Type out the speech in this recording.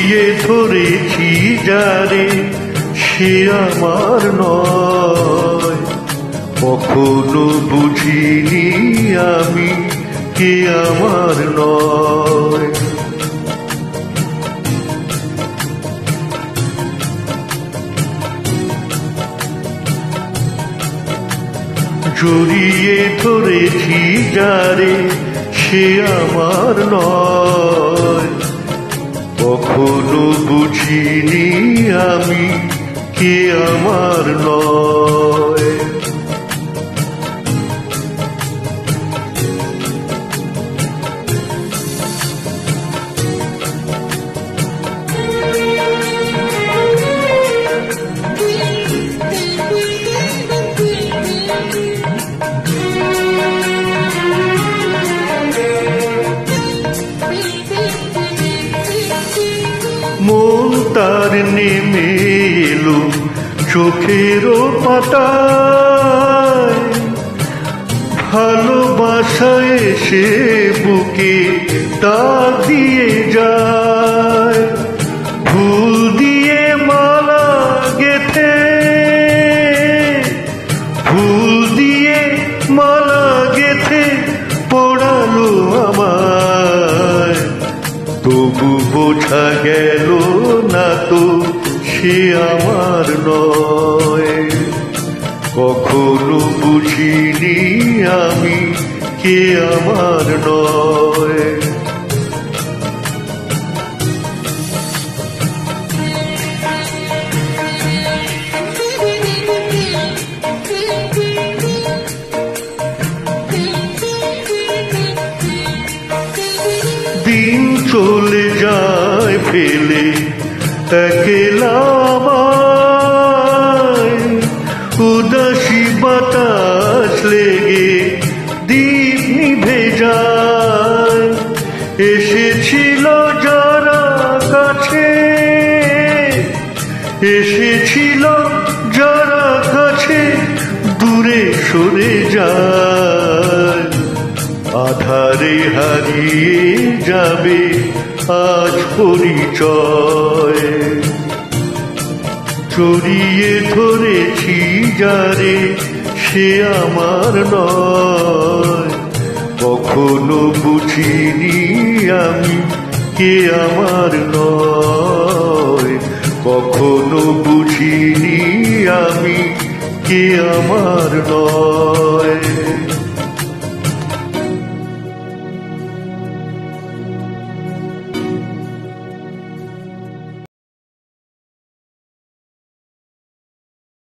জড়িয়ে ধরেছি যারে সে আমার নয়, কখনো বুঝিনি আমি কে আমার নয়। জড়িয়ে ধরেছি যারে সে আমার নয়, কখনো বুঝিনি আমি কে আমার নয়। মন তার নেমে এলো চোখেরও পাতায়, ভালোবাসা এসে বুকে ডাক দিয়ে যায়। ফুল দিয়ে মালা গেথে, ফুল দিয়ে মালা গেথে পড়ালো আমায়, তবু বোঝা গেল না তো সে আমার নয়। কখনো বুঝিনি আমি কে আমার নয়। দিন চলে যায় ফেলে একলা আমায়, উদাসী বাতাস লেগে দীপ নিভে যায়। এসেছিল যারা কাছে, এসেছিল যারা কাছে দূরে সরে যায়। আধারে হারিয়ে যাবে আজ পরিচয়। জড়িয়ে ধরেছি যারে সে আমার নয়, কখনো বুঝিনি আমি কে আমার নয়। কখনো বুঝিনি আমি কে আমার নয়।